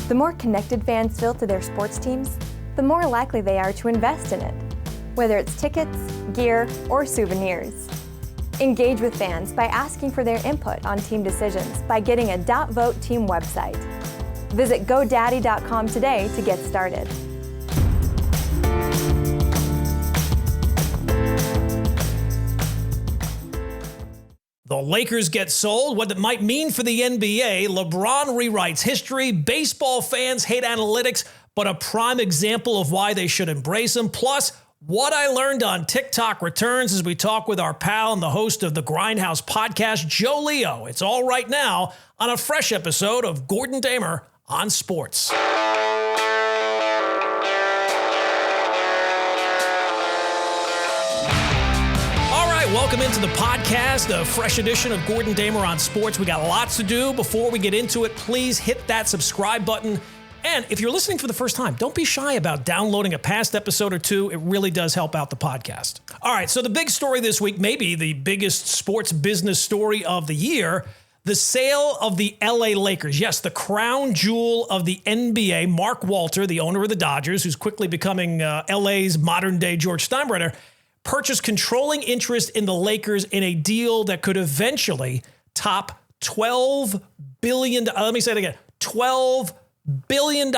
The more connected fans feel to their sports teams, the more likely they are to invest in it, whether it's tickets, gear, or souvenirs. Engage with fans by asking for their input on team decisions by getting a .vote team website. Visit GoDaddy.com today to get started. The Lakers get sold, what it might mean for the NBA. LeBron rewrites history. Baseball fans hate analytics, but a prime example of why they should embrace them. Plus, what I learned on TikTok returns as we talk with our pal and the host of the Grindhouse podcast, Joe Leo. It's all right now on a fresh episode of Gordon Damer on Sports. Welcome into the podcast, a fresh edition of Gordon Damer on Sports. We got lots to do. Before we get into it, please hit that subscribe button. And if you're listening for the first time, don't be shy about downloading a past episode or two. It really does help out the podcast. All right, so the big story this week, maybe the biggest sports business story of the year, the sale of the LA Lakers. Yes, the crown jewel of the NBA, Mark Walter, the owner of the Dodgers, who's quickly becoming LA's modern-day George Steinbrenner, purchased controlling interest in the Lakers in a deal that could eventually top $12 billion. Let me say it again, $12 billion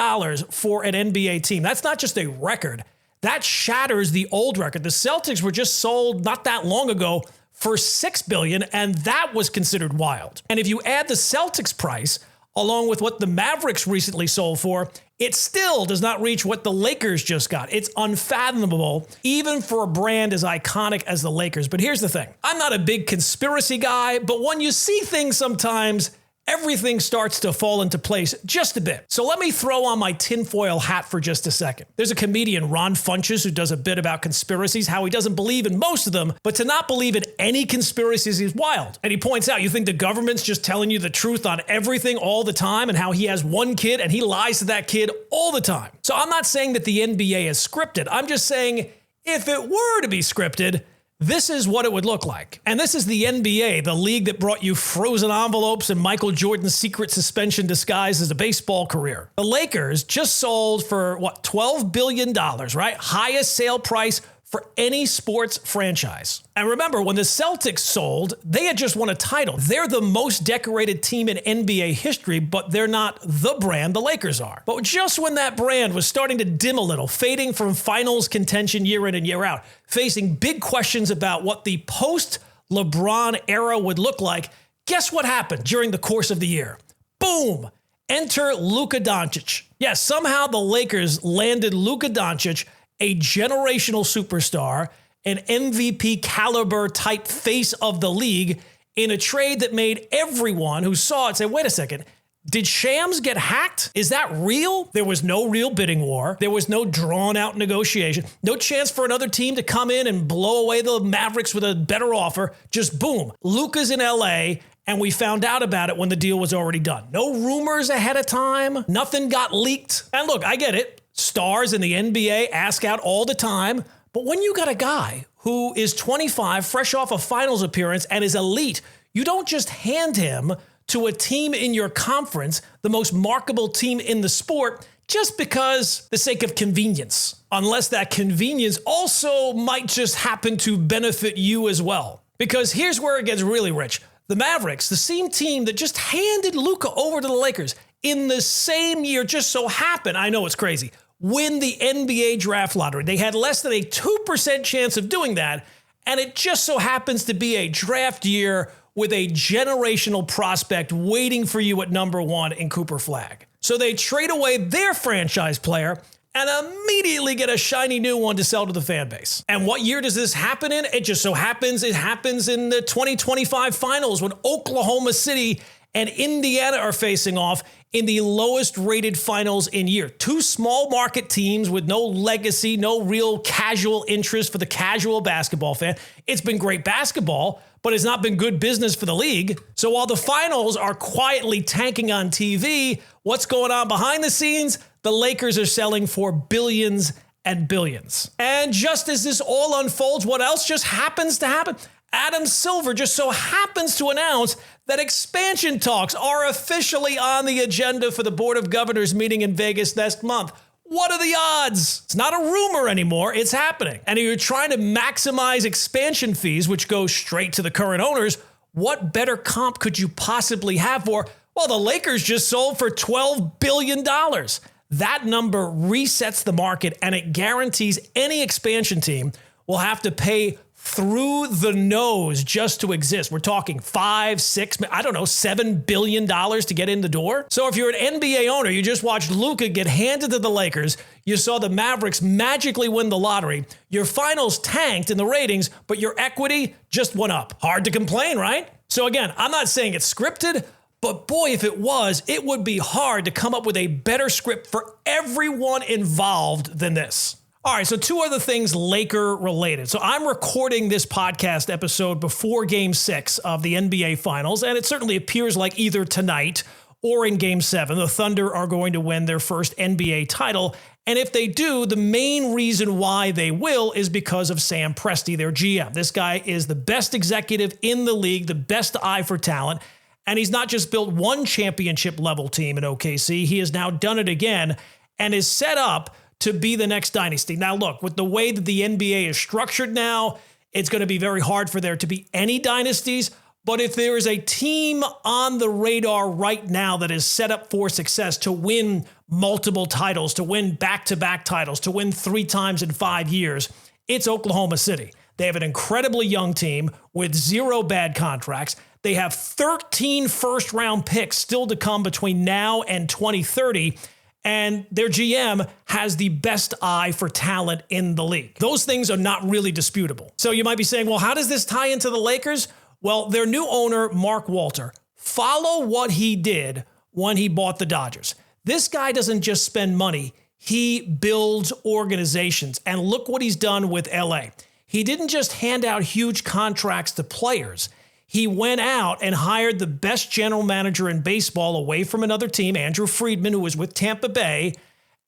for an NBA team. That's not just a record. That shatters the old record. The Celtics were just sold not that long ago for $6 billion, and that was considered wild. And if you add the Celtics price along with what the Mavericks recently sold for, it still does not reach what the Lakers just got. It's unfathomable, even for a brand as iconic as the Lakers. But here's the thing. I'm not a big conspiracy guy, but when you see things sometimes, everything starts to fall into place just a bit. So let me throw on my tinfoil hat for just a second. There's a comedian, Ron Funches, who does a bit about conspiracies, how he doesn't believe in most of them, but to not believe in any conspiracies is wild. And he points out, you think the government's just telling you the truth on everything all the time, and how he has one kid and he lies to that kid all the time. So I'm not saying that the NBA is scripted. I'm just saying if it were to be scripted, this is what it would look like. And this is the NBA, the league that brought you frozen envelopes and Michael Jordan's secret suspension disguised as a baseball career. The Lakers just sold for, $12 billion, right? Highest sale price for any sports franchise. And remember, when the Celtics sold, they had just won a title. They're the most decorated team in NBA history, but they're not the brand the Lakers are. But just when that brand was starting to dim a little, fading from finals contention year in and year out, facing big questions about what the post-LeBron era would look like, guess what happened during the course of the year? Boom! Enter Luka Doncic. Yes, somehow the Lakers landed Luka Doncic, a generational superstar, an MVP caliber type face of the league, in a trade that made everyone who saw it say, wait a second, did Shams get hacked? Is that real? There was no real bidding war. There was no drawn out negotiation. No chance for another team to come in and blow away the Mavericks with a better offer. Just boom, Luka's in LA, and we found out about it when the deal was already done. No rumors ahead of time. Nothing got leaked. And look, I get it. Stars in the NBA ask out all the time. But when you got a guy who is 25, fresh off a finals appearance, and is elite, you don't just hand him to a team in your conference, the most marketable team in the sport, just because the sake of convenience. Unless that convenience also might just happen to benefit you as well. Because here's where it gets really rich. The Mavericks, the same team that just handed Luka over to the Lakers in the same year, just so happened, I know it's crazy, win the NBA draft lottery. They had less than a 2% chance of doing that, and it just so happens to be a draft year with a generational prospect waiting for you at number one in Cooper Flagg. So they trade away their franchise player and immediately get a shiny new one to sell to the fan base. And what year does this happen in? It just so happens it happens in the 2025 finals when Oklahoma City and Indiana are facing off in the lowest rated finals in year. Two small market teams with no legacy, no real casual interest for the casual basketball fan. It's been great basketball, but it's not been good business for the league. So while the finals are quietly tanking on TV, what's going on behind the scenes? The Lakers are selling for billions and billions. And just as this all unfolds, what else just happens to happen? Adam Silver just so happens to announce that expansion talks are officially on the agenda for the Board of Governors meeting in Vegas next month. What are the odds? It's not a rumor anymore. It's happening. And if you're trying to maximize expansion fees, which go straight to the current owners, what better comp could you possibly have for? Well, the Lakers just sold for $12 billion. That number resets the market, and it guarantees any expansion team will have to pay through the nose just to exist. We're talking $7 billion to get in the door. So if you're an NBA owner, you just watched Luka get handed to the Lakers. You saw the Mavericks magically win the lottery. Your finals tanked in the ratings, but your equity just went up. Hard to complain, right? So again, I'm not saying it's scripted, but boy, if it was, it would be hard to come up with a better script for everyone involved than this. All right, so two other things Laker related. So I'm recording this podcast episode before Game 6 of the NBA Finals, and it certainly appears like either tonight or in Game 7, the Thunder are going to win their first NBA title. And if they do, the main reason why they will is because of Sam Presti, their GM. This guy is the best executive in the league, the best eye for talent. And he's not just built one championship level team in OKC, he has now done it again and is set up to be the next dynasty. Now, look, with the way that the NBA is structured now, it's going to be very hard for there to be any dynasties. But if there is a team on the radar right now that is set up for success to win multiple titles, to win back-to-back titles, to win 3 times in 5 years, it's Oklahoma City. They have an incredibly young team with 0 bad contracts. They have 13 first-round picks still to come between now and 2030. And their GM has the best eye for talent in the league. Those things are not really disputable. So you might be saying, well, how does this tie into the Lakers? Well, their new owner, Mark Walter, follow what he did when he bought the Dodgers. This guy doesn't just spend money. He builds organizations. And look what he's done with LA. He didn't just hand out huge contracts to players. He went out and hired the best general manager in baseball away from another team, Andrew Friedman, who was with Tampa Bay.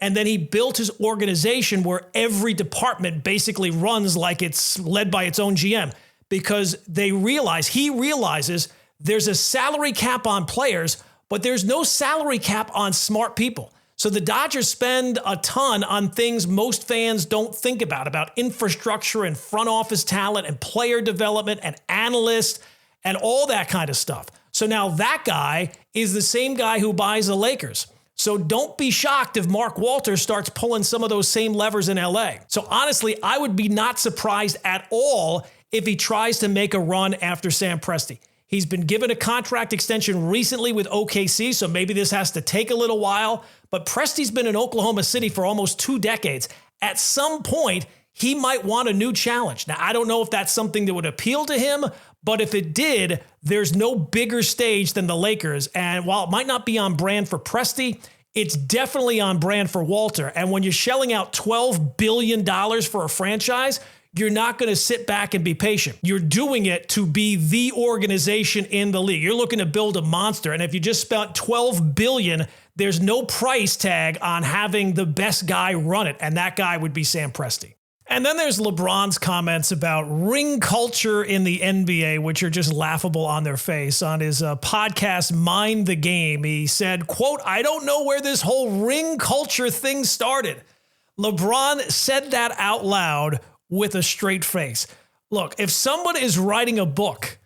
And then he built his organization where every department basically runs like it's led by its own GM because he realizes there's a salary cap on players, but there's no salary cap on smart people. So the Dodgers spend a ton on things most fans don't think about infrastructure and front office talent and player development and analysts and all that kind of stuff. So now that guy is the same guy who buys the Lakers. So don't be shocked if Mark Walter starts pulling some of those same levers in LA. So honestly, I would be not surprised at all if he tries to make a run after Sam Presti. He's been given a contract extension recently with OKC, so maybe this has to take a little while. But Presti's been in Oklahoma City for almost 2 decades. At some point, he might want a new challenge. Now, I don't know if that's something that would appeal to him, but if it did, there's no bigger stage than the Lakers. And while it might not be on brand for Presti, it's definitely on brand for Walter. And when you're shelling out $12 billion for a franchise, you're not going to sit back and be patient. You're doing it to be the organization in the league. You're looking to build a monster. And if you just spent $12 billion, there's no price tag on having the best guy run it. And that guy would be Sam Presti. And then there's LeBron's comments about ring culture in the NBA, which are just laughable on their face. On his podcast, Mind the Game, he said, quote, "I don't know where this whole ring culture thing started." LeBron said that out loud with a straight face. Look, if someone is writing a book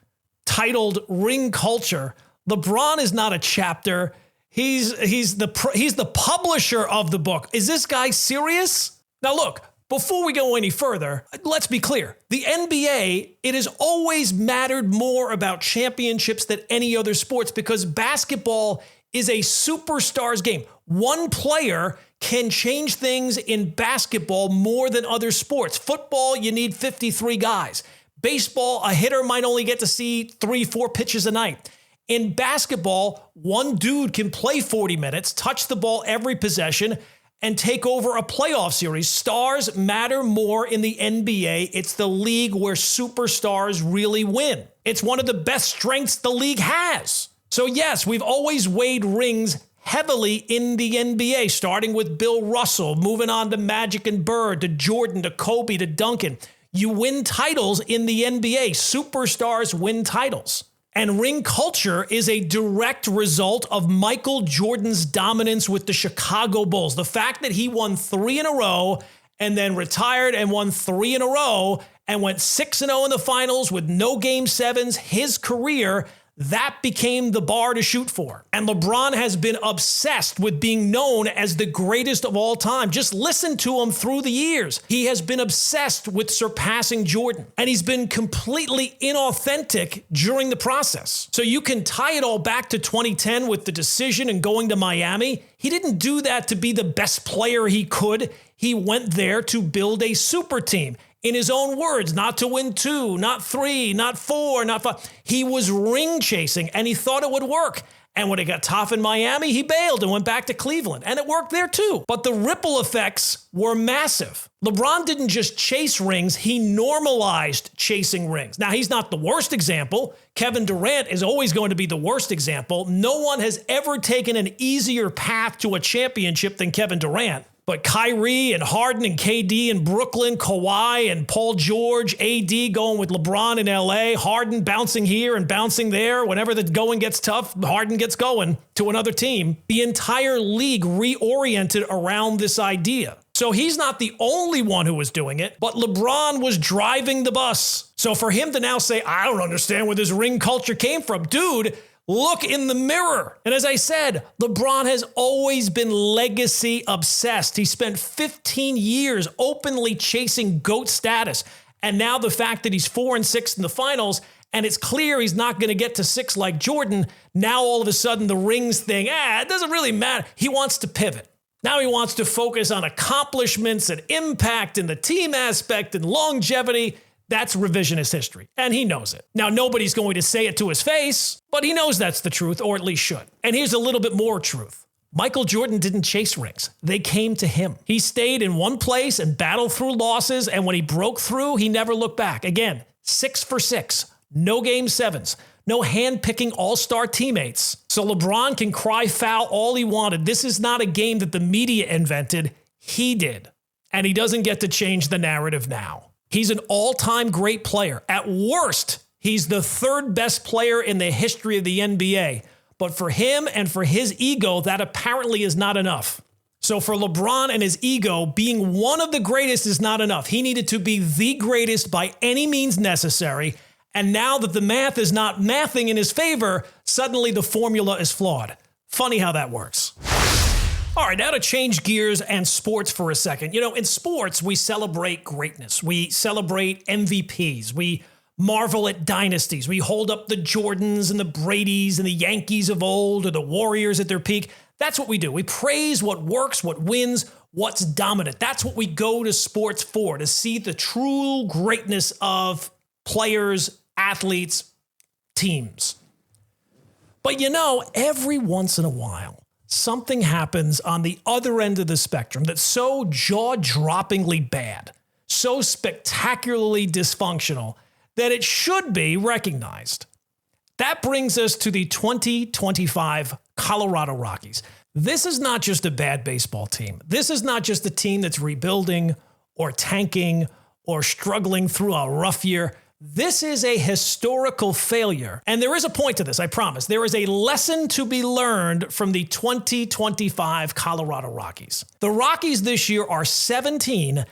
titled Ring Culture, LeBron is not a chapter. He's the publisher of the book. Is this guy serious? Now look, before we go any further, let's be clear. The NBA, it has always mattered more about championships than any other sports because basketball is a superstars game. One player can change things in basketball more than other sports. Football, you need 53 guys. Baseball, a hitter might only get to see 3-4 pitches a night. In basketball, one dude can play 40 minutes, touch the ball every possession, and take over a playoff series. Stars matter more in the NBA. It's the league where superstars really win. It's one of the best strengths the league has. So yes, we've always weighed rings heavily in the NBA, starting with Bill Russell, moving on to Magic and Bird, to Jordan, to Kobe, to Duncan. You win titles in the NBA. Superstars win titles. And ring culture is a direct result of Michael Jordan's dominance with the Chicago Bulls. The fact that he won 3 in a row and then retired and won 3 in a row and went 6-0 in the finals with no Game 7s, his career, that became the bar to shoot for. And LeBron has been obsessed with being known as the greatest of all time. Just listen to him through the years. He has been obsessed with surpassing Jordan. And he's been completely inauthentic during the process. So you can tie it all back to 2010 with the decision and going to Miami. He didn't do that to be the best player he could. He went there to build a super team. In his own words, not to win 2, not 3, not 4, not 5. He was ring chasing and he thought it would work. And when it got tough in Miami, he bailed and went back to Cleveland. And it worked there too. But the ripple effects were massive. LeBron didn't just chase rings, he normalized chasing rings. Now, he's not the worst example. Kevin Durant is always going to be the worst example. No one has ever taken an easier path to a championship than Kevin Durant. But Kyrie and Harden and KD in Brooklyn, Kawhi and Paul George, AD going with LeBron in LA, Harden bouncing here and bouncing there. Whenever the going gets tough, Harden gets going to another team. The entire league reoriented around this idea. So he's not the only one who was doing it, but LeBron was driving the bus. So for him to now say, I don't understand where this ring culture came from, dude, look in the mirror. And as I said, LeBron has always been legacy obsessed. He spent 15 years openly chasing GOAT status. And now the fact that he's 4-6 in the finals, and it's clear he's not going to get to 6 like Jordan, now all of a sudden the rings thing, it doesn't really matter. He wants to pivot. Now he wants to focus on accomplishments and impact and the team aspect and longevity. That's revisionist history, and he knows it. Now, nobody's going to say it to his face, but he knows that's the truth, or at least should. And here's a little bit more truth. Michael Jordan didn't chase rings. They came to him. He stayed in one place and battled through losses, and when he broke through, he never looked back. Again, 6 for 6, no Game 7s, no hand-picking all-star teammates. So LeBron can cry foul all he wanted. This is not a game that the media invented. He did. And he doesn't get to change the narrative now. He's an all-time great player. At worst, he's the 3rd best player in the history of the NBA. But for him and for his ego, that apparently is not enough. So for LeBron and his ego, being one of the greatest is not enough. He needed to be the greatest by any means necessary. And now that the math is not mathing in his favor, suddenly the formula is flawed. Funny how that works. All right, now to change gears and sports for a second. You know, in sports, we celebrate greatness. We celebrate MVPs. We marvel at dynasties. We hold up the Jordans and the Bradys and the Yankees of old or the Warriors at their peak. That's what we do. We praise what works, what wins, what's dominant. That's what we go to sports for, to see the true greatness of players, athletes, teams. But you know, every once in a while, something happens on the other end of the spectrum that's so jaw-droppingly bad, so spectacularly dysfunctional, that it should be recognized. That brings us to the 2025 Colorado Rockies. This is not just a bad baseball team. This is not just a team that's rebuilding or tanking or struggling through a rough year. This is a historical failure. And there is a point to this, I promise. There is a lesson to be learned from the 2025 Colorado Rockies. The Rockies this year are 17-58.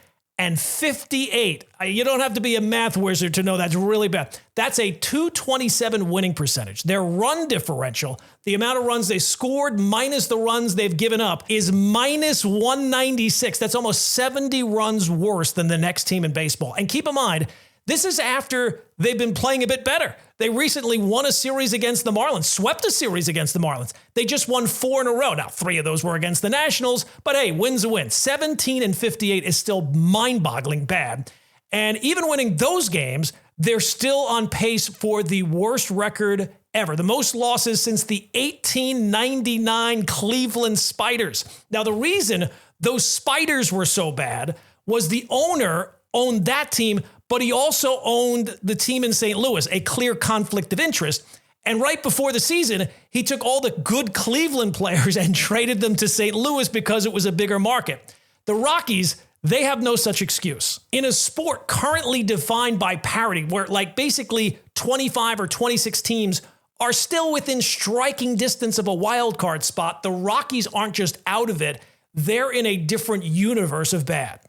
You don't have to be a math wizard to know that's really bad. That's a .227 winning percentage. Their run differential, the amount of runs they scored minus the runs they've given up, is minus 196. That's almost 70 runs worse than the next team in baseball. And keep in mind, this is after they've been playing a bit better. They recently won a series against the Marlins, swept a series against the Marlins. They just won 4 in a row. Now, 3 of those were against the Nationals, but hey, win's a win. 17-58 is still mind-boggling bad. And even winning those games, they're still on pace for the worst record ever. The most losses since the 1899 Cleveland Spiders. Now, the reason those Spiders were so bad was the owner owned that team, but he also owned the team in St. Louis, a clear conflict of interest. And right before the season, he took all the good Cleveland players and traded them to St. Louis because it was a bigger market. The Rockies, They have no such excuse. In a sport currently defined by parity, where like basically 25 or 26 teams are still within striking distance of a wild card spot, the Rockies aren't just out of it. They're in a different universe of bad.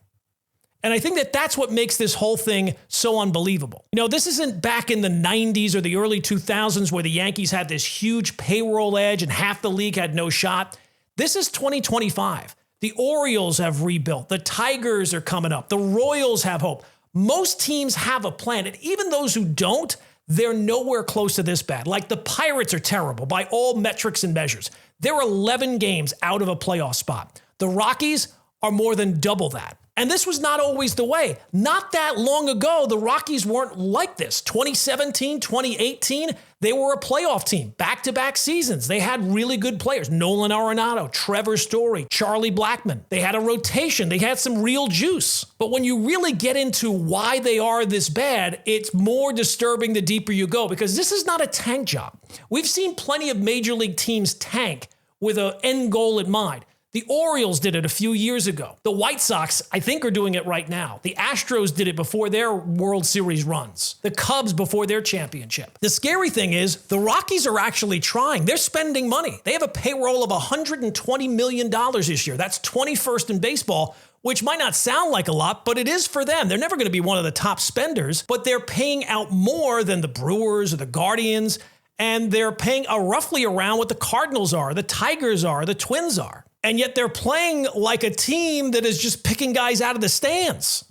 And I think that that's what makes this whole thing so unbelievable. You know, this isn't back in the 90s or the early 2000s where the Yankees had this huge payroll edge and half the league had no shot. This is 2025. The Orioles have rebuilt. The Tigers are coming up. The Royals have hope. Most teams have a plan. And even those who don't, they're nowhere close to this bad. Like the Pirates are terrible by all metrics and measures. They're 11 games out of a playoff spot. The Rockies are more than double that. And this was not always the way. Not that long ago, the Rockies weren't like this. 2017, 2018, they were a playoff team. Back-to-back seasons. They had really good players. Nolan Arenado, Trevor Story, Charlie Blackmon. They had a rotation. They had some real juice. But when you really get into why they are this bad, it's more disturbing the deeper you go, because this is not a tank job. We've seen plenty of major league teams tank with an end goal in mind. The Orioles did it a few years ago. The White Sox, I think, are doing it right now. The Astros did it before their World Series runs. The Cubs before their championship. The scary thing is the Rockies are actually trying. They're spending money. They have a payroll of $120 million this year. That's 21st in baseball, which might not sound like a lot, but it is for them. They're never going to be one of the top spenders, but they're paying out more than the Brewers or the Guardians, and they're paying roughly around what the Cardinals are, the Tigers are, the Twins are. And yet they're playing like a team that is just picking guys out of the stands.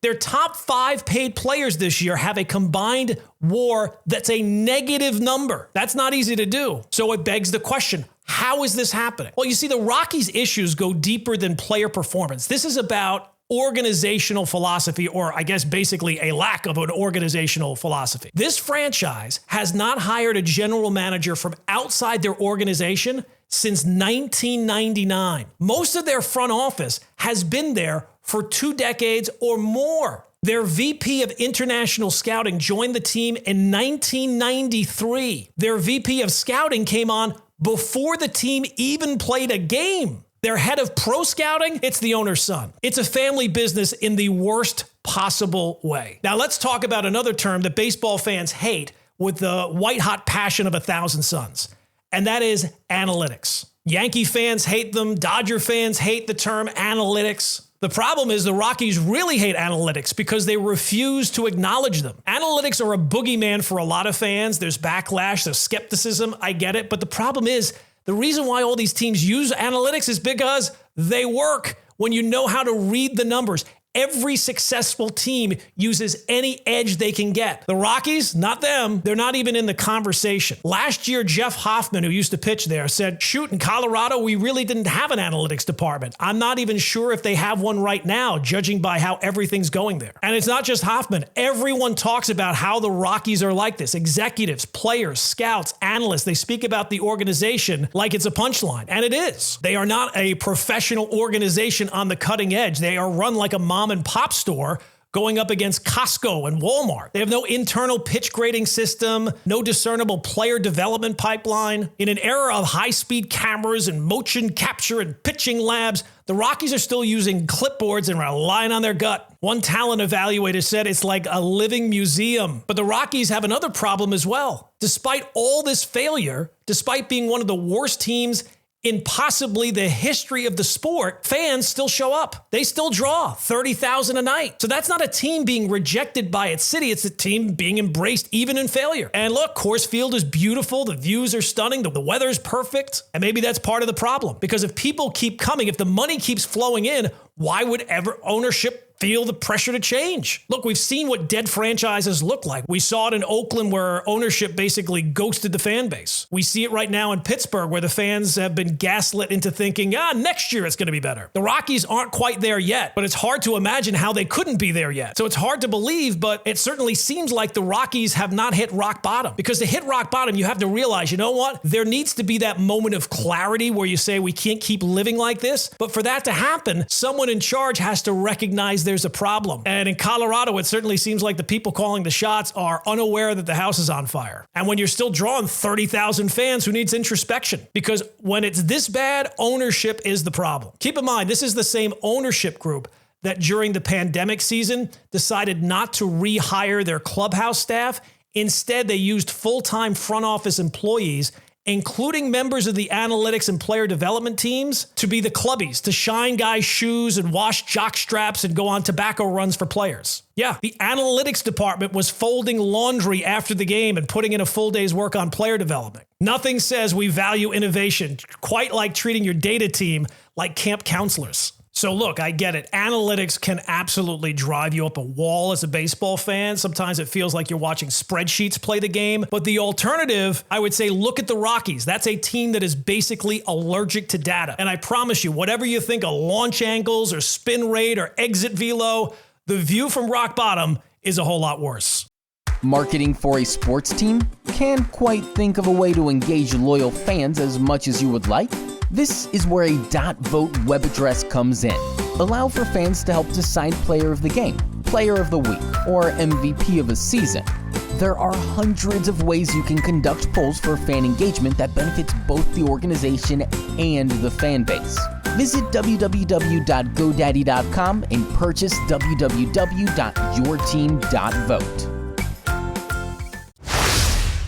Their top 5 paid players this year have a combined WAR that's a negative number. That's not easy to do. So it begs the question, how is this happening? Well, you see, the Rockies' issues go deeper than player performance. This is about organizational philosophy, or I guess basically a lack of an organizational philosophy. This franchise has not hired a general manager from outside their organization since 1999. Most of their front office has been there for 2 decades or more. Their VP of international scouting joined the team in 1993. Their VP of scouting came on before the team even played a game. Their head of pro scouting, it's the owner's son. It's a family business in the worst possible way. Now let's talk about another term that baseball fans hate with the white-hot passion of 1,000 suns, and that is analytics. Yankee fans hate them. Dodger fans hate the term analytics. The problem is the Rockies really hate analytics because they refuse to acknowledge them. Analytics are a boogeyman for a lot of fans. There's backlash, there's skepticism. I get it. But the problem is, the reason why all these teams use analytics is because they work when you know how to read the numbers. Every successful team uses any edge they can get. The Rockies, not them. They're not even in the conversation. Last year, Jeff Hoffman, who used to pitch there, said, shoot, in Colorado, we really didn't have an analytics department. I'm not even sure if they have one right now, judging by how everything's going there. And it's not just Hoffman. Everyone talks about how the Rockies are like this. Executives, players, scouts, analysts, they speak about the organization like it's a punchline. And it is. They are not a professional organization on the cutting edge. They are run like a mom and pop store going up against Costco and Walmart. They have no internal pitch grading system, no discernible player development pipeline. In an era of high-speed cameras and motion capture and pitching labs, the Rockies are still using clipboards and relying on their gut. One talent evaluator said it's like a living museum. But the Rockies have another problem as well. Despite all this failure, despite being one of the worst teams in possibly the history of the sport, fans still show up. They still draw 30,000 a night. So that's not a team being rejected by its city. It's a team being embraced even in failure. And look, Coors Field is beautiful. The views are stunning. The weather's perfect. And maybe that's part of the problem. Because if people keep coming, if the money keeps flowing in, why would ever ownership feel the pressure to change? Look, we've seen what dead franchises look like. We saw it in Oakland where ownership basically ghosted the fan base. We see it right now in Pittsburgh where the fans have been gaslit into thinking, next year it's going to be better. The Rockies aren't quite there yet, but it's hard to imagine how they couldn't be there yet. So it's hard to believe, but it certainly seems like the Rockies have not hit rock bottom. Because to hit rock bottom, you have to realize, you know what? There needs to be that moment of clarity where you say we can't keep living like this. But for that to happen, someone in charge has to recognize there's a problem. And in Colorado, it certainly seems like the people calling the shots are unaware that the house is on fire. And when you're still drawing 30,000 fans, who needs introspection? Because when it's this bad, ownership is the problem. Keep in mind, this is the same ownership group that during the pandemic season decided not to rehire their clubhouse staff. Instead, they used full-time front office employees, including members of the analytics and player development teams, to be the clubbies, to shine guys' shoes and wash jock straps and go on tobacco runs for players. Yeah, the analytics department was folding laundry after the game and putting in a full day's work on player development. Nothing says we value innovation quite like treating your data team like camp counselors. So look, I get it. Analytics can absolutely drive you up a wall as a baseball fan. Sometimes it feels like you're watching spreadsheets play the game. But the alternative, I would say, look at the Rockies. That's a team that is basically allergic to data. And I promise you, whatever you think of launch angles or spin rate or exit velo, the view from rock bottom is a whole lot worse. Marketing for a sports team? Can't quite think of a way to engage loyal fans as much as you would like? This is where a .vote web address comes in. Allow for fans to help decide player of the game, player of the week, or MVP of a season. There are hundreds of ways you can conduct polls for fan engagement that benefits both the organization and the fan base. Visit www.godaddy.com and purchase www.yourteam.vote.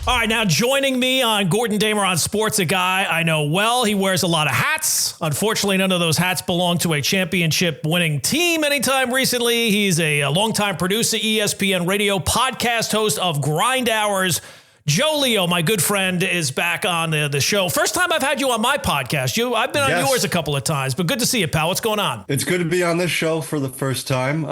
All right, now joining me on Gordon Damer on Sports, a guy I know well. He wears a lot of hats. Unfortunately, none of those hats belong to a championship-winning team anytime recently. He's a longtime producer, ESPN radio podcast host of Grind Hours. Joe Leo, my good friend, is back on the show. First time I've had you on my podcast. I've been on yours a couple of times, but good to see you, pal. What's going on? It's good to be on this show for the first time.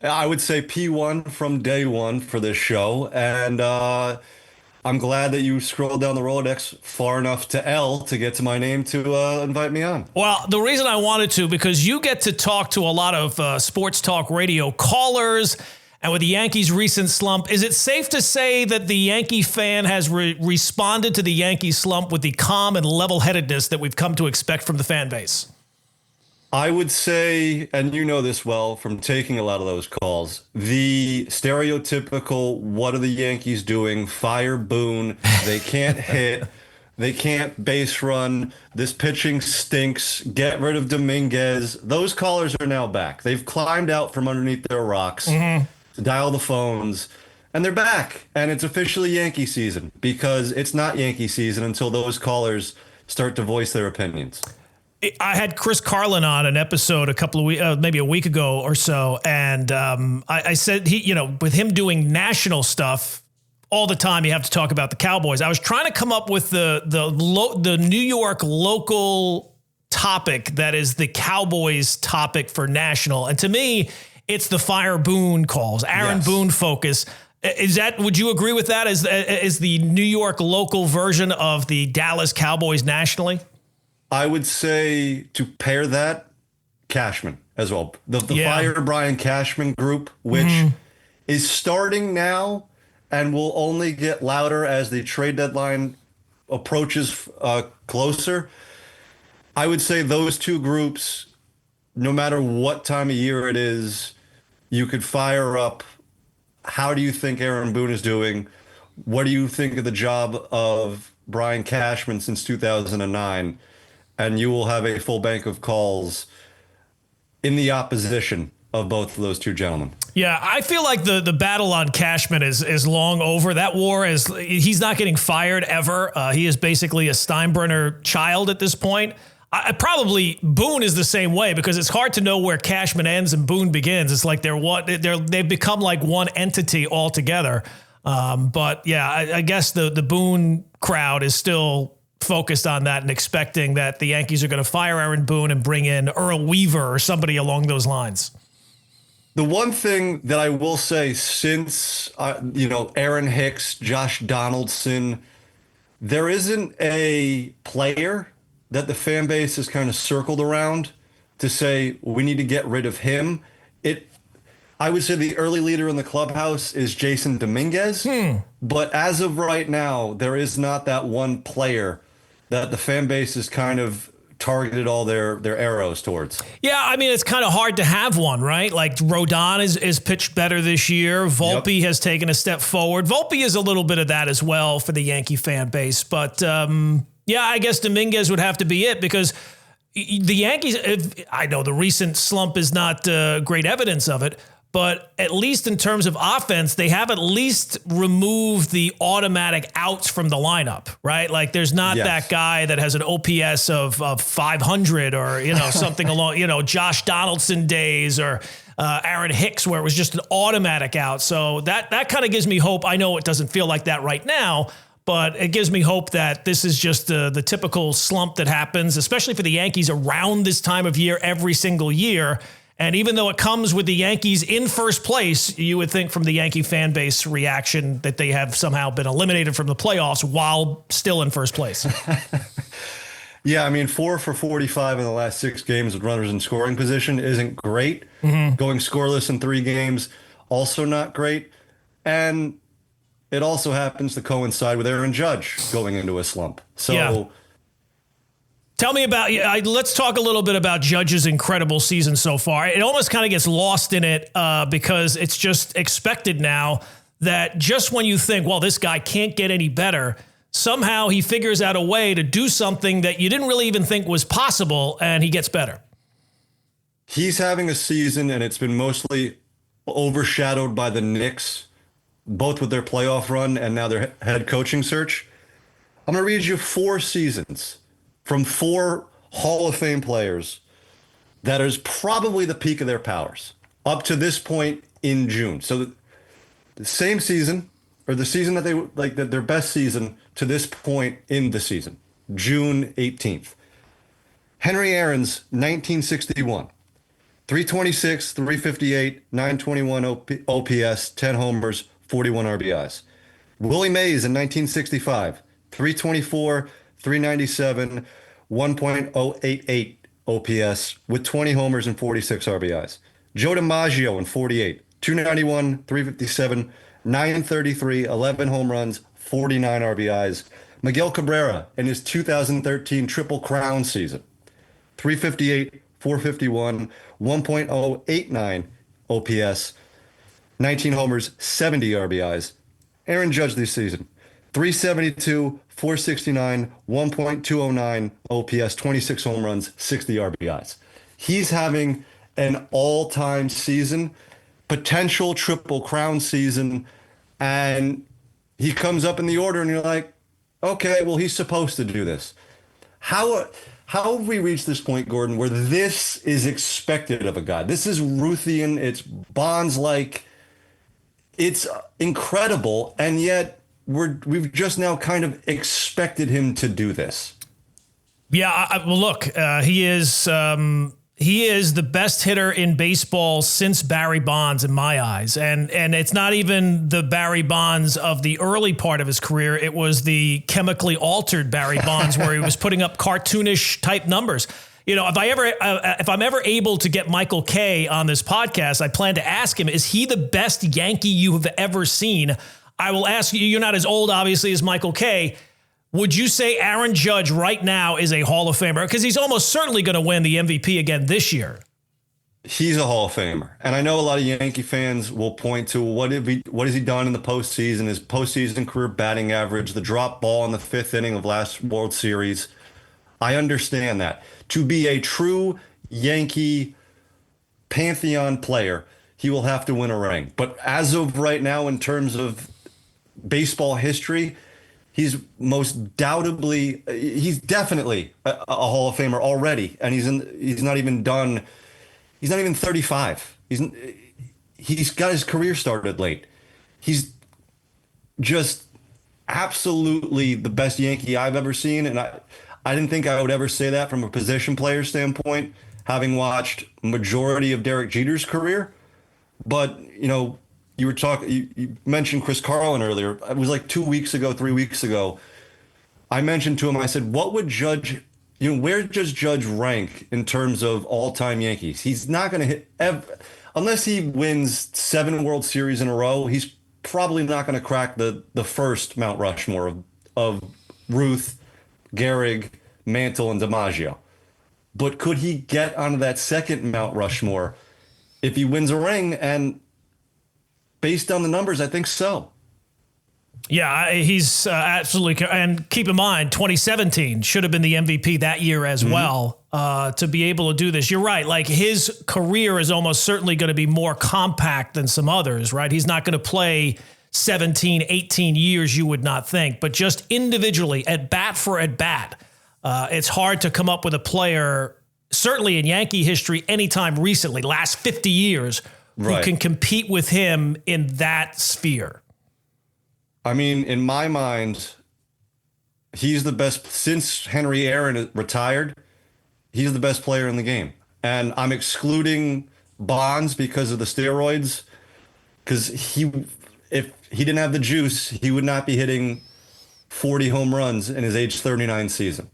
I would say P1 from day one for this show. And I'm glad that you scrolled down the Rolodex far enough to L to get to my name to invite me on. Well, the reason I wanted to, because you get to talk to a lot of sports talk radio callers, and with the Yankees' recent slump, is it safe to say that the Yankee fan has responded to the Yankee slump with the calm and level-headedness that we've come to expect from the fan base? I would say, and you know this well from taking a lot of those calls, the stereotypical, what are the Yankees doing? Fire Boone. They can't hit. They can't base run. This pitching stinks. Get rid of Dominguez. Those callers are now back. They've climbed out from underneath their rocks, dial the phones, and they're back. And it's officially Yankee season, because it's not Yankee season until those callers start to voice their opinions. I had Chris Carlin on an episode a couple of weeks, maybe a week ago or so, and I said with him doing national stuff all the time, you have to talk about the Cowboys. I was trying to come up with the New York local topic that is the Cowboys topic for national, and to me, it's the Fire Boone calls, Aaron Boone focus. Would you agree with that? Is the New York local version of the Dallas Cowboys nationally? I would say to pair that, Cashman as well. The Fire Brian Cashman group, which is starting now and will only get louder as the trade deadline approaches closer. I would say those two groups, no matter what time of year it is, you could fire up. How do you think Aaron Boone is doing? What do you think of the job of Brian Cashman since 2009? And you will have a full bank of calls in the opposition of both of those two gentlemen. Yeah, I feel like the battle on Cashman is long over. That war he's not getting fired ever. He is basically a Steinbrenner child at this point. Probably Boone is the same way, because it's hard to know where Cashman ends and Boone begins. It's like they've become like one entity altogether. But yeah, I guess the Boone crowd is still focused on that and expecting that the Yankees are going to fire Aaron Boone and bring in Earl Weaver or somebody along those lines. The one thing that I will say, since Aaron Hicks, Josh Donaldson, there isn't a player that the fan base has kind of circled around to say we need to get rid of him. I would say the early leader in the clubhouse is Jason Dominguez, but as of right now, there is not that one player that the fan base has kind of targeted all their arrows towards. Yeah, I mean, it's kind of hard to have one, right? Like Rodon is pitched better this year. Volpe has taken a step forward. Volpe is a little bit of that as well for the Yankee fan base. But I guess Dominguez would have to be it, because The Yankees, I know the recent slump is not great evidence of it, but at least in terms of offense, they have at least removed the automatic outs from the lineup, right? Like there's not that guy that has an OPS of 500 or, something along, Josh Donaldson days or Aaron Hicks, where it was just an automatic out. So that kind of gives me hope. I know it doesn't feel like that right now, but it gives me hope that this is just the typical slump that happens, especially for the Yankees around this time of year every single year. And even though it comes with the Yankees in first place, you would think from the Yankee fan base reaction that they have somehow been eliminated from the playoffs while still in first place. Yeah, I mean, 4 for 45 in the last 6 games with runners in scoring position isn't great. Mm-hmm. Going scoreless in 3 games, also not great. And it also happens to coincide with Aaron Judge going into a slump. So yeah. Tell me about, let's talk a little bit about Judge's incredible season so far. It almost kind of gets lost in it because it's just expected now that just when you think, well, this guy can't get any better, somehow he figures out a way to do something that you didn't really even think was possible, and he gets better. He's having a season, and it's been mostly overshadowed by the Knicks, both with their playoff run and now their head coaching search. I'm going to read you 4 seasons from 4 Hall of Fame players that is probably the peak of their powers up to this point in June. So the same season, or the season that they like, their best season to this point in the season, June 18th. Henry Aaron's 1961, 326, 358, 921 OPS, 10 homers, 41 RBIs. Willie Mays in 1965, 324, 397, 1.088 OPS with 20 homers and 46 RBIs. Joe DiMaggio in 48, 291, 357, 933, 11 home runs, 49 RBIs. Miguel Cabrera in his 2013 Triple Crown season, 358, 451, 1.089 OPS, 19 homers, 70 RBIs. Aaron Judge this season, 372, 469, 1.209 OPS, 26 home runs, 60 RBIs. He's having an all-time season, potential Triple Crown season, and he comes up in the order and you're like, okay, well, he's supposed to do this. How have we reached this point, Gordon, where this is expected of a guy? This is Ruthian, it's Bonds-like, it's incredible, and yet we've just now kind of expected him to do this. Yeah, well, look, he is the best hitter in baseball since Barry Bonds in my eyes. And it's not even the Barry Bonds of the early part of his career. It was the chemically altered Barry Bonds where he was putting up cartoonish type numbers. You know, if I'm ever able to get Michael Kay on this podcast, I plan to ask him, is he the best Yankee you have ever seen? I will ask you, you're not as old, obviously, as Michael Kay. Would you say Aaron Judge right now is a Hall of Famer? Because he's almost certainly going to win the MVP again this year. He's a Hall of Famer. And I know a lot of Yankee fans will point to what has he done in the postseason, his postseason career batting average, the drop ball in the 5th inning of last World Series. I understand that. To be a true Yankee pantheon player, he will have to win a ring. But as of right now, in terms of baseball history, he's definitely a Hall of Famer already, and he's not even 35. He's got his career started late. He's just absolutely the best Yankee I've ever seen, and I didn't think I would ever say that from a position player standpoint, having watched majority of Derek Jeter's career. But you mentioned Chris Carlin earlier. It was like 3 weeks ago. I mentioned to him, I said, what would Judge, where does Judge rank in terms of all-time Yankees? He's not going to hit, unless he wins 7 World Series in a row, he's probably not going to crack the first Mount Rushmore of Ruth, Gehrig, Mantle, and DiMaggio. But could he get onto that second Mount Rushmore if he wins a ring? And based on the numbers, I think so. Yeah, he's absolutely. And keep in mind, 2017 should have been the MVP that year as well. To be able to do this, you're right. Like, his career is almost certainly going to be more compact than some others, right? He's not going to play 17, 18 years, you would not think. But just individually, at bat for at bat, it's hard to come up with a player, certainly in Yankee history, anytime recently, last 50 years, who can compete with him in that sphere. I mean, in my mind, he's the best since Henry Aaron retired. He's the best player in the game. And I'm excluding Bonds because of the steroids, because if he didn't have the juice, he would not be hitting 40 home runs in his age 39 season.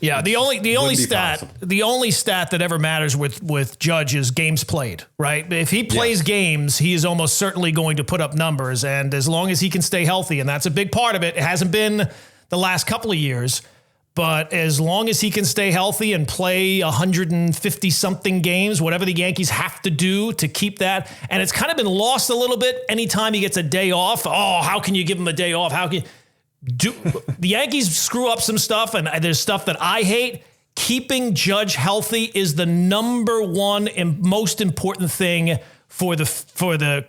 Yeah, the only stat that ever matters with Judge is games played, right? If he plays games, he is almost certainly going to put up numbers, and as long as he can stay healthy, and that's a big part of it. It hasn't been the last couple of years, but as long as he can stay healthy and play 150-something games, whatever the Yankees have to do to keep that, and it's kind of been lost a little bit anytime he gets a day off. Oh, how can you give him a day off? How can the Yankees screw up some stuff, and there's stuff that I hate. Keeping Judge healthy is the number one and most important thing for the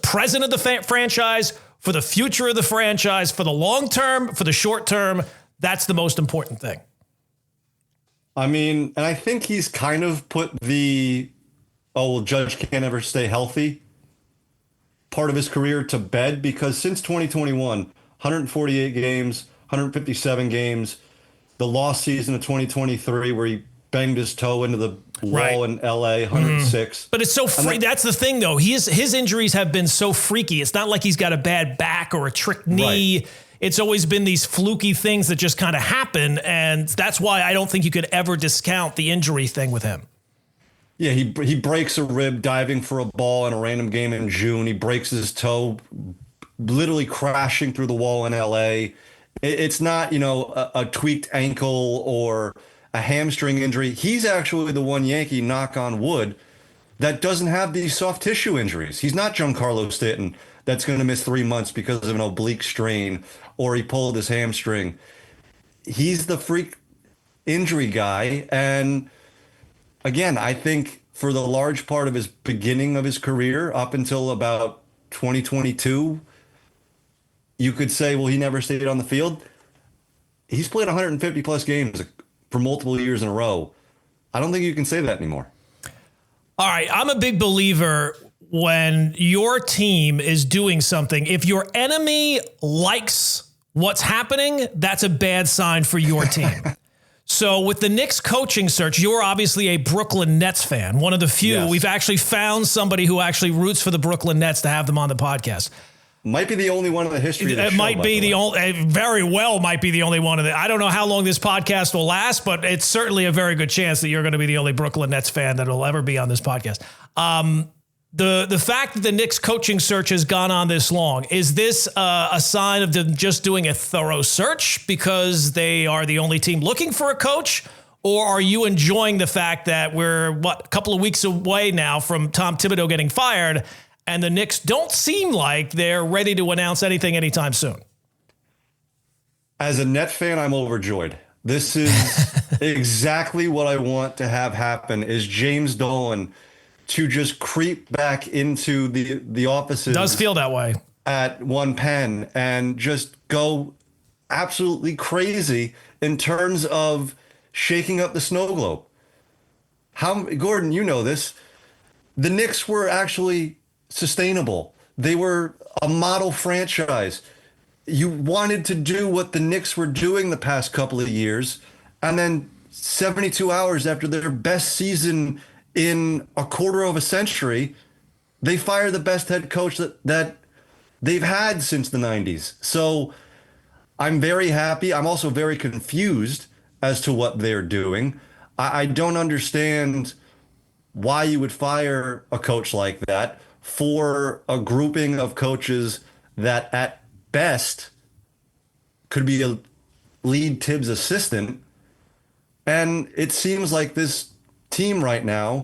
present of the franchise, for the future of the franchise, for the long term, for the short term. That's the most important thing. I mean, and I think he's kind of put Judge can't ever stay healthy part of his career to bed, because since 2021, 148 games, 157 games, the lost season of 2023 where he banged his toe into the wall in LA, 106. But it's so free. That's the thing, though. His injuries have been so freaky. It's not like he's got a bad back or a trick knee. Right. It's always been these fluky things that just kind of happen, and that's why I don't think you could ever discount the injury thing with him. Yeah, he breaks a rib diving for a ball in a random game in June. He breaks his toe literally crashing through the wall in LA. It's not, a tweaked ankle or a hamstring injury. He's actually the one Yankee, knock on wood, that doesn't have these soft tissue injuries. He's not Giancarlo Stanton that's going to miss 3 months because of an oblique strain or he pulled his hamstring. He's the freak injury guy. And again, I think for the large part of his beginning of his career, up until about 2022, you could say, well, he never stayed on the field. He's played 150 plus games for multiple years in a row. I don't think you can say that anymore. All right. I'm a big believer when your team is doing something. If your enemy likes what's happening, that's a bad sign for your team. So with the Knicks coaching search, you're obviously a Brooklyn Nets fan, one of the few. Yes. We've actually found somebody who actually roots for the Brooklyn Nets to have them on the podcast. Might be the only one in the history of the show. It might be the only, very well might be the only one of the. I don't know how long this podcast will last, but it's certainly a very good chance that you're going to be the only Brooklyn Nets fan that will ever be on this podcast. The fact that the Knicks coaching search has gone on this long, is this a sign of them just doing a thorough search because they are the only team looking for a coach? Or are you enjoying the fact that we're, a couple of weeks away now from Tom Thibodeau getting fired, and the Knicks don't seem like they're ready to announce anything anytime soon? As a Net fan, I'm overjoyed. This is exactly what I want to have happen, is James Dolan to just creep back into the offices. Does feel that way. At One Penn and just go absolutely crazy in terms of shaking up the snow globe. Gordon, you know this. The Knicks were actually sustainable. They were a model franchise. You wanted to do what the Knicks were doing the past couple of years, and then 72 hours after their best season in a quarter of a century, they fire the best head coach that they've had since the 90s. So I'm very happy. I'm also very confused as to what they're doing. I don't understand why you would fire a coach like that for a grouping of coaches that at best could be a lead Tibbs assistant. And it seems like this team right now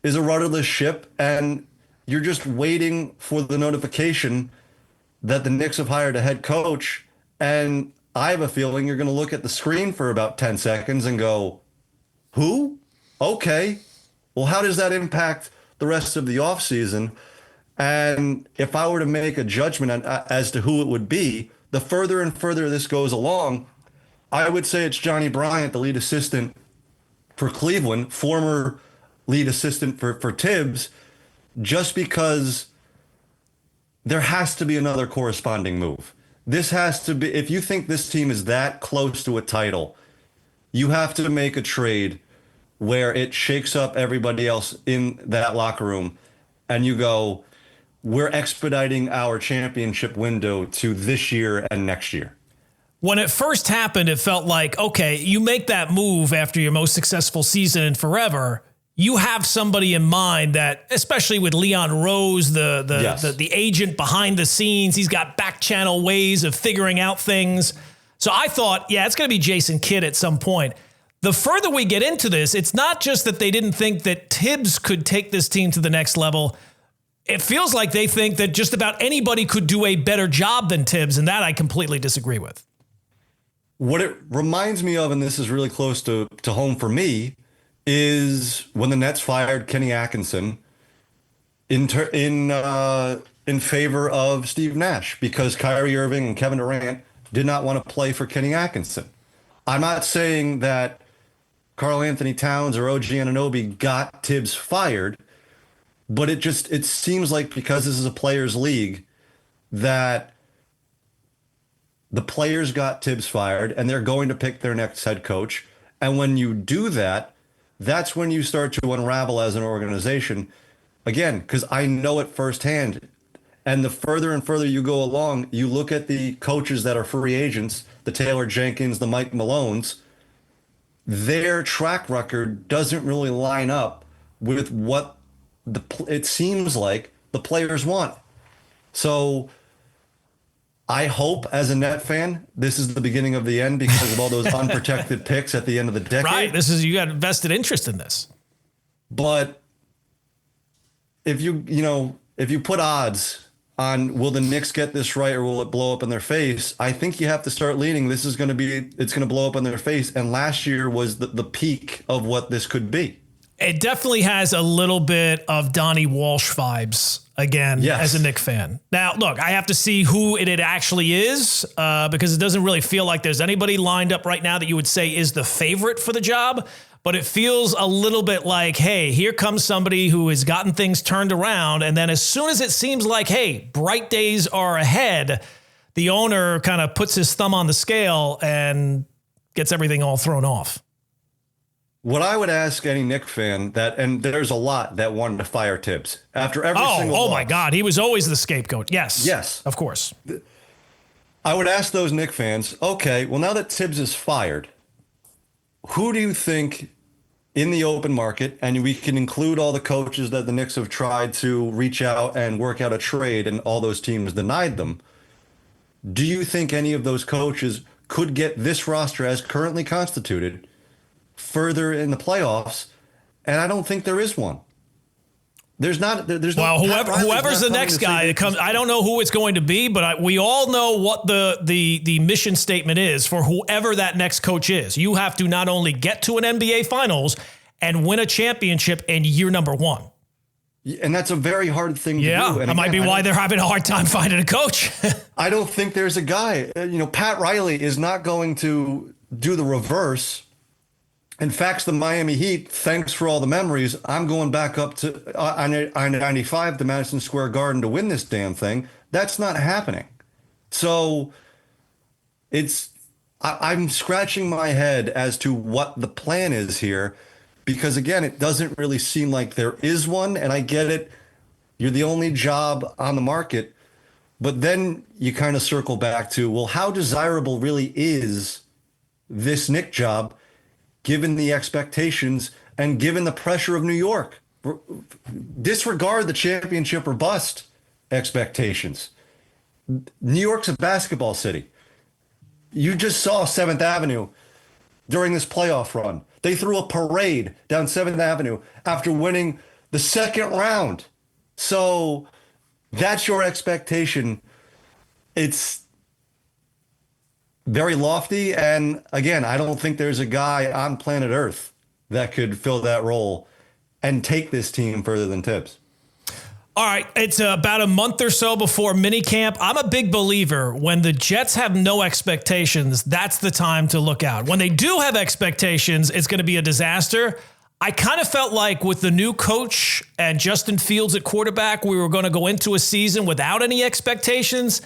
is a rudderless ship, and you're just waiting for the notification that the Knicks have hired a head coach, and I have a feeling you're going to look at the screen for about 10 seconds and go, who? Okay. Well, how does that impact the rest of the offseason? And if I were to make a judgment as to who it would be, the further and further this goes along, I would say it's Johnny Bryant, the lead assistant for Cleveland, former lead assistant for Tibbs, just because there has to be another corresponding move. This has to be, if you think this team is that close to a title, you have to make a trade where it shakes up everybody else in that locker room, and you go, we're expediting our championship window to this year and next year. When it first happened, it felt like, okay, you make that move after your most successful season in forever. You have somebody in mind that, especially with Leon Rose, the agent behind the scenes, he's got back channel ways of figuring out things. So I thought, yeah, it's going to be Jason Kidd at some point. The further we get into this, it's not just that they didn't think that Tibbs could take this team to the next level. It feels like they think that just about anybody could do a better job than Tibbs, and that I completely disagree with. What it reminds me of, and this is really close to home for me, is when the Nets fired Kenny Atkinson in favor of Steve Nash, because Kyrie Irving and Kevin Durant did not want to play for Kenny Atkinson. I'm not saying that Karl Anthony Towns or OG Anunoby got Tibbs fired, but it seems like, because this is a players' league, that the players got Tibbs fired and they're going to pick their next head coach. And when you do that, that's when you start to unravel as an organization. Again, because I know it firsthand. And the further and further you go along, you look at the coaches that are free agents, the Taylor Jenkins, the Mike Malones, their track record doesn't really line up with what it seems like the players want. So I hope, as a Net fan, this is the beginning of the end because of all those unprotected picks at the end of the decade. Right. You got vested interest in this. But if you put odds on will the Knicks get this right or will it blow up in their face, I think you have to start leaning. It's going to blow up in their face. And last year was the peak of what this could be. It definitely has a little bit of Donnie Walsh vibes again, yes, as a Knicks fan. Now, look, I have to see who it actually is because it doesn't really feel like there's anybody lined up right now that you would say is the favorite for the job. But it feels a little bit like, hey, here comes somebody who has gotten things turned around. And then as soon as it seems like, hey, bright days are ahead, the owner kind of puts his thumb on the scale and gets everything all thrown off. What I would ask any Knicks fan and there's a lot that wanted to fire Tibbs after every single loss. My God, he was always the scapegoat. Yes, of course. I would ask those Knicks fans, okay, well, now that Tibbs is fired, who do you think in the open market, and we can include all the coaches that the Knicks have tried to reach out and work out a trade and all those teams denied them, do you think any of those coaches could get this roster as currently constituted further in the playoffs? And I don't think there is one. There's not. Well, whoever's the next guy that comes, I don't know who it's going to be, but we all know what the mission statement is for whoever that next coach is. You have to not only get to an NBA Finals and win a championship in year number one. And that's a very hard thing to do. Yeah, that might be why they're having a hard time finding a coach. I don't think there's a guy. Pat Riley is not going to do the reverse. In fact, the Miami Heat, thanks for all the memories, I'm going back up to I-95 to Madison Square Garden to win this damn thing. That's not happening. So I'm scratching my head as to what the plan is here, because, again, it doesn't really seem like there is one. And I get it. You're the only job on the market. But then you kind of circle back to, well, how desirable really is this Knick job, given the expectations and given the pressure of New York? Disregard the championship or bust expectations. New York's a basketball city. You just saw 7th Avenue during this playoff run. They threw a parade down 7th Avenue after winning the second round. So that's your expectation it's very lofty. And again, I don't think there's a guy on planet Earth that could fill that role and take this team further than Tibbs. All right, it's about a month or so before minicamp. I'm a big believer when the Jets have no expectations, that's the time to look out. When they do have expectations, it's going to be a disaster. I kind of felt like with the new coach and Justin Fields at quarterback, we were going to go into a season without any expectations.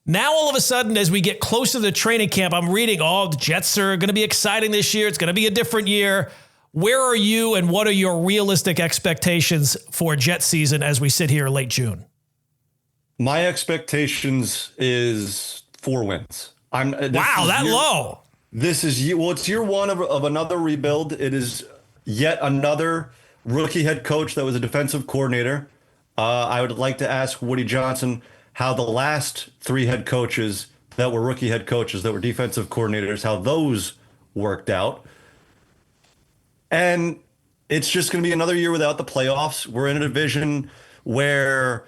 Now, all of a sudden, as we get closer to the training camp, I'm reading, the Jets are going to be exciting this year. It's going to be a different year. Where are you and what are your realistic expectations for Jet season as we sit here late June? My expectations is 4 wins. Low. This is it's year one of another rebuild. It is yet another rookie head coach that was a defensive coordinator. I would like to ask Woody Johnson how the last 3 head coaches that were rookie head coaches that were defensive coordinators, how those worked out. And it's just going to be another year without the playoffs. We're in a division where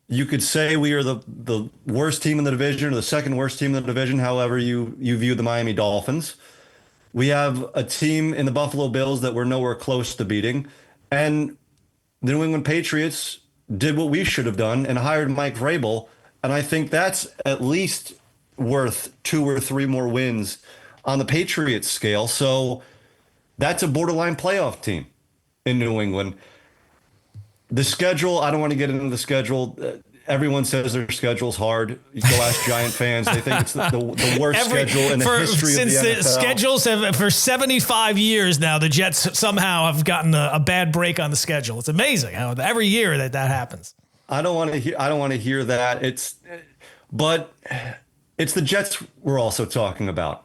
you could say we are the worst team in the division or the second worst team in the division, however you view the Miami Dolphins. We have a team in the Buffalo Bills that we're nowhere close to beating. And the New England Patriots did what we should have done and hired Mike Vrabel. And I think that's at least worth 2 or 3 more wins on the Patriots scale. So that's a borderline playoff team in New England. The schedule, I don't want to get into the schedule. Everyone says their schedule's hard. You go ask Giant fans. They think it's the worst schedule in the history of the NFL. Since the schedules have, for 75 years now, the Jets somehow have gotten a bad break on the schedule. It's amazing how every year that happens. I don't want to hear that. But it's the Jets we're also talking about.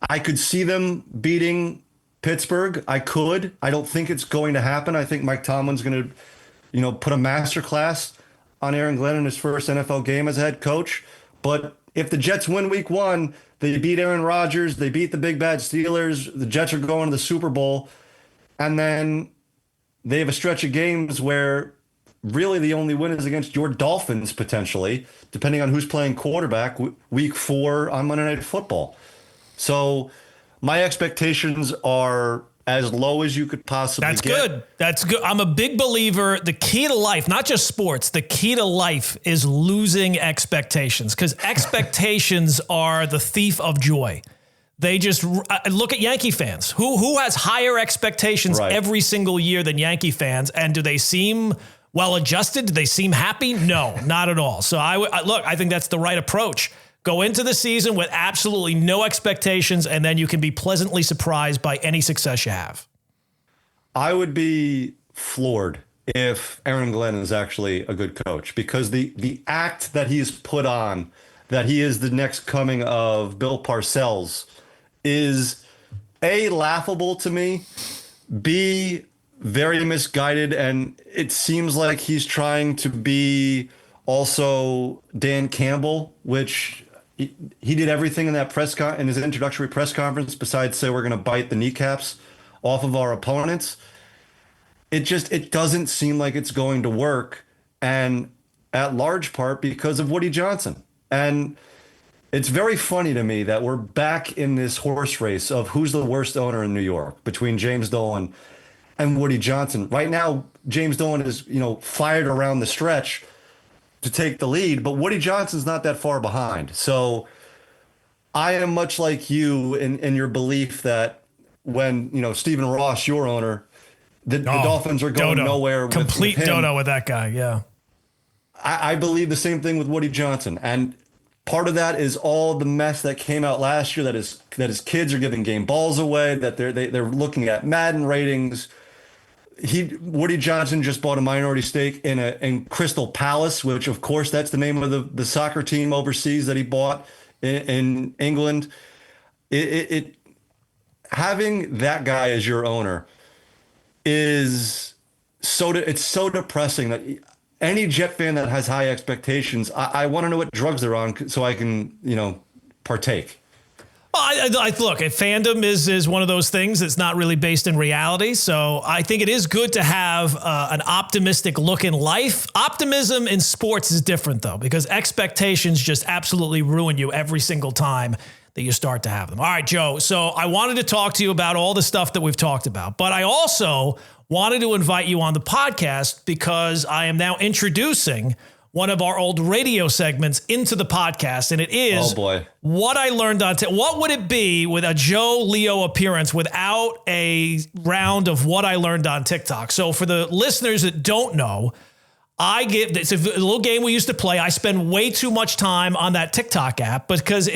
I could see them beating Pittsburgh. I could. I don't think it's going to happen. I think Mike Tomlin's going to, put a masterclass on Aaron Glenn in his first NFL game as a head coach. But if the Jets win week 1, they beat Aaron Rodgers, they beat the big bad Steelers, the Jets are going to the Super Bowl, and then they have a stretch of games where really the only win is against your Dolphins, potentially, depending on who's playing quarterback, week 4 on Monday Night Football. So my expectations are as low as you could possibly get. That's good. I'm a big believer. The key to life, not just sports, the key to life is losing expectations, because expectations are the thief of joy. They just look at Yankee fans. Who has higher expectations every single year than Yankee fans? And do they seem well adjusted? Do they seem happy? No, not at all. So I think that's the right approach. Go into the season with absolutely no expectations, and then you can be pleasantly surprised by any success you have. I would be floored if Aaron Glenn is actually a good coach, because the act that he's put on, that he is the next coming of Bill Parcells, is A, laughable to me, B, very misguided, and it seems like he's trying to be also Dan Campbell, which he did everything in that in his introductory press conference besides say we're going to bite the kneecaps off of our opponents. It doesn't seem like it's going to work, and at large part because of Woody Johnson. And it's very funny to me that we're back in this horse race of who's the worst owner in New York between James Dolan and Woody Johnson. Right now, James Dolan is, fired around the stretch to take the lead, but Woody Johnson's not that far behind. So I am much like you in your belief that when, Stephen Ross, your owner, the Dolphins are going nowhere. Complete with him. dodo with that guy, yeah. I believe the same thing with Woody Johnson. And part of that is all the mess that came out last year, that his kids are giving game balls away, that they're looking at Madden ratings. Woody Johnson just bought a minority stake in Crystal Palace, which of course that's the name of the soccer team overseas that he bought in England. Having that guy as your owner is it's so depressing that any Jet fan that has high expectations, I want to know what drugs they're on so I can partake. Look, fandom is one of those things that's not really based in reality. So I think it is good to have an optimistic look in life. Optimism in sports is different, though, because expectations just absolutely ruin you every single time that you start to have them. All right, Joe. So I wanted to talk to you about all the stuff that we've talked about, but I also wanted to invite you on the podcast because I am now introducing one of our old radio segments into the podcast, and it is What I Learned on TikTok. What would it be with a Joe Leo appearance without a round of What I Learned on TikTok? So for the listeners that don't know, it's a little game we used to play. I spend way too much time on that TikTok app because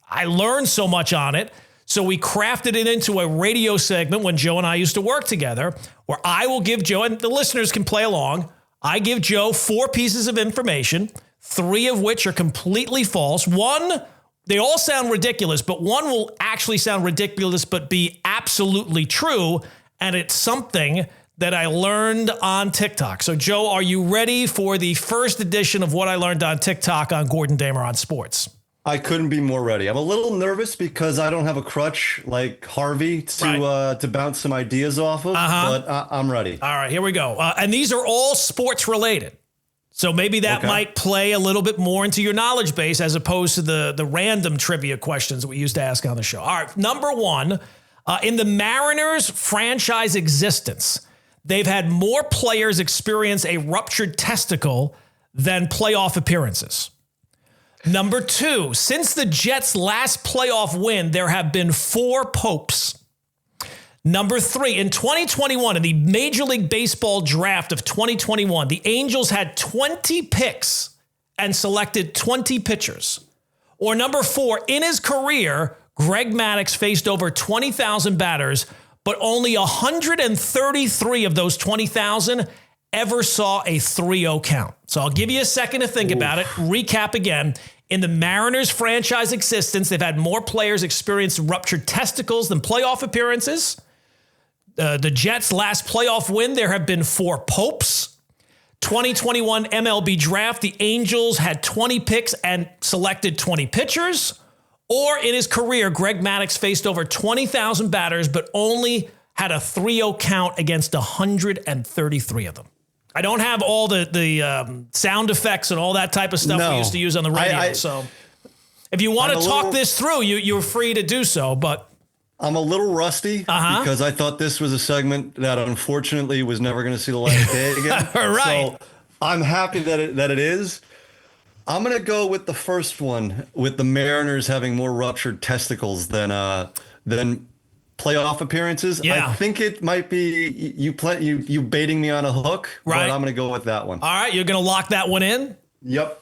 I learned so much on it. So we crafted it into a radio segment when Joe and I used to work together, where I will give Joe, and the listeners can play along, I give Joe 4 pieces of information, 3 of which are completely false. One, they all sound ridiculous, but one will actually sound ridiculous but be absolutely true, and it's something that I learned on TikTok. So, Joe, are you ready for the first edition of What I Learned on TikTok on Gordon Damer on Sports? I couldn't be more ready. I'm a little nervous because I don't have a crutch like Harvey to bounce some ideas off of, but I'm ready. All right, here we go. And these are all sports related. So maybe that might play a little bit more into your knowledge base as opposed to the random trivia questions that we used to ask on the show. All right, number 1, in the Mariners franchise existence, they've had more players experience a ruptured testicle than playoff appearances. Number 2, since the Jets' last playoff win, there have been 4 popes. Number 3, in 2021, in the Major League Baseball draft of 2021, the Angels had 20 picks and selected 20 pitchers. Or number 4, in his career, Greg Maddux faced over 20,000 batters, but only 133 of those 20,000 ever saw a 3-0 count. So I'll give you a second to think about it. Recap again. In the Mariners franchise existence, they've had more players experience ruptured testicles than playoff appearances. The Jets' last playoff win, there have been 4 popes. 2021 MLB draft, the Angels had 20 picks and selected 20 pitchers. Or in his career, Greg Maddux faced over 20,000 batters, but only had a 3-0 count against 133 of them. I don't have all the sound effects and all that type of stuff we used to use on the radio. So if you want to talk this through, you're free to do so. But I'm a little rusty because I thought this was a segment that unfortunately was never going to see the light of day again. Right. So I'm happy that it is. I'm going to go with the first one, with the Mariners having more ruptured testicles than playoff appearances. Yeah. I think it might be you baiting me on a hook, but I'm going to go with that one. All right, you're going to lock that one in? Yep.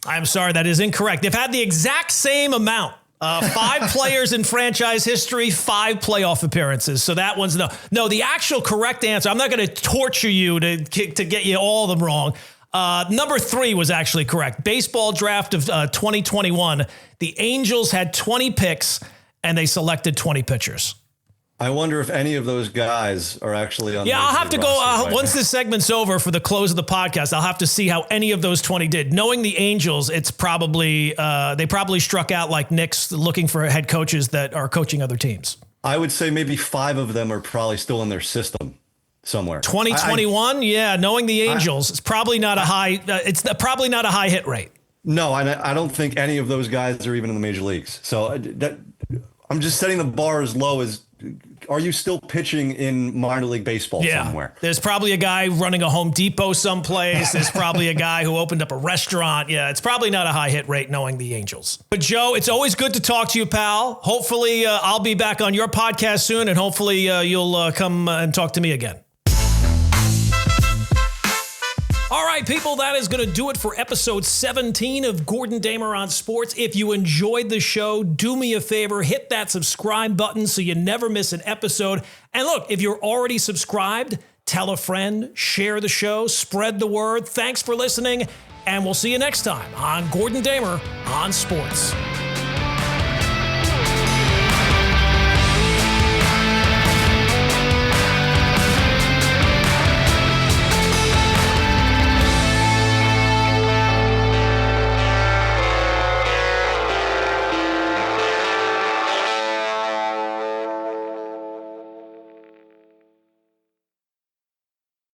I'm sorry, that is incorrect. They've had the exact same amount. 5 players in franchise history, 5 playoff appearances. So that one's no. The actual correct answer, I'm not going to torture you to get you all of them wrong. Number 3 was actually correct. Baseball draft of 2021, the Angels had 20 picks and they selected 20 pitchers. I wonder if any of those guys are actually on. Yeah, I'll have to go once this segment's over for the close of the podcast. I'll have to see how any of those 20 did. Knowing the Angels, it's probably they probably struck out like Knicks looking for head coaches that are coaching other teams. I would say maybe 5 of them are probably still in their system somewhere. 2021, knowing the Angels, it's probably not a high. It's probably not a high hit rate. No, I don't think any of those guys are even in the major leagues. So I'm just setting the bar as low as. Are you still pitching in minor league baseball somewhere? There's probably a guy running a Home Depot someplace. There's probably a guy who opened up a restaurant. Yeah, it's probably not a high hit rate knowing the Angels. But Joe, it's always good to talk to you, pal. Hopefully I'll be back on your podcast soon, and hopefully you'll come and talk to me again. All right, people, that is going to do it for episode 17 of Gordon Damer on Sports. If you enjoyed the show, do me a favor, hit that subscribe button so you never miss an episode. And look, if you're already subscribed, tell a friend, share the show, spread the word. Thanks for listening, and we'll see you next time on Gordon Damer on Sports.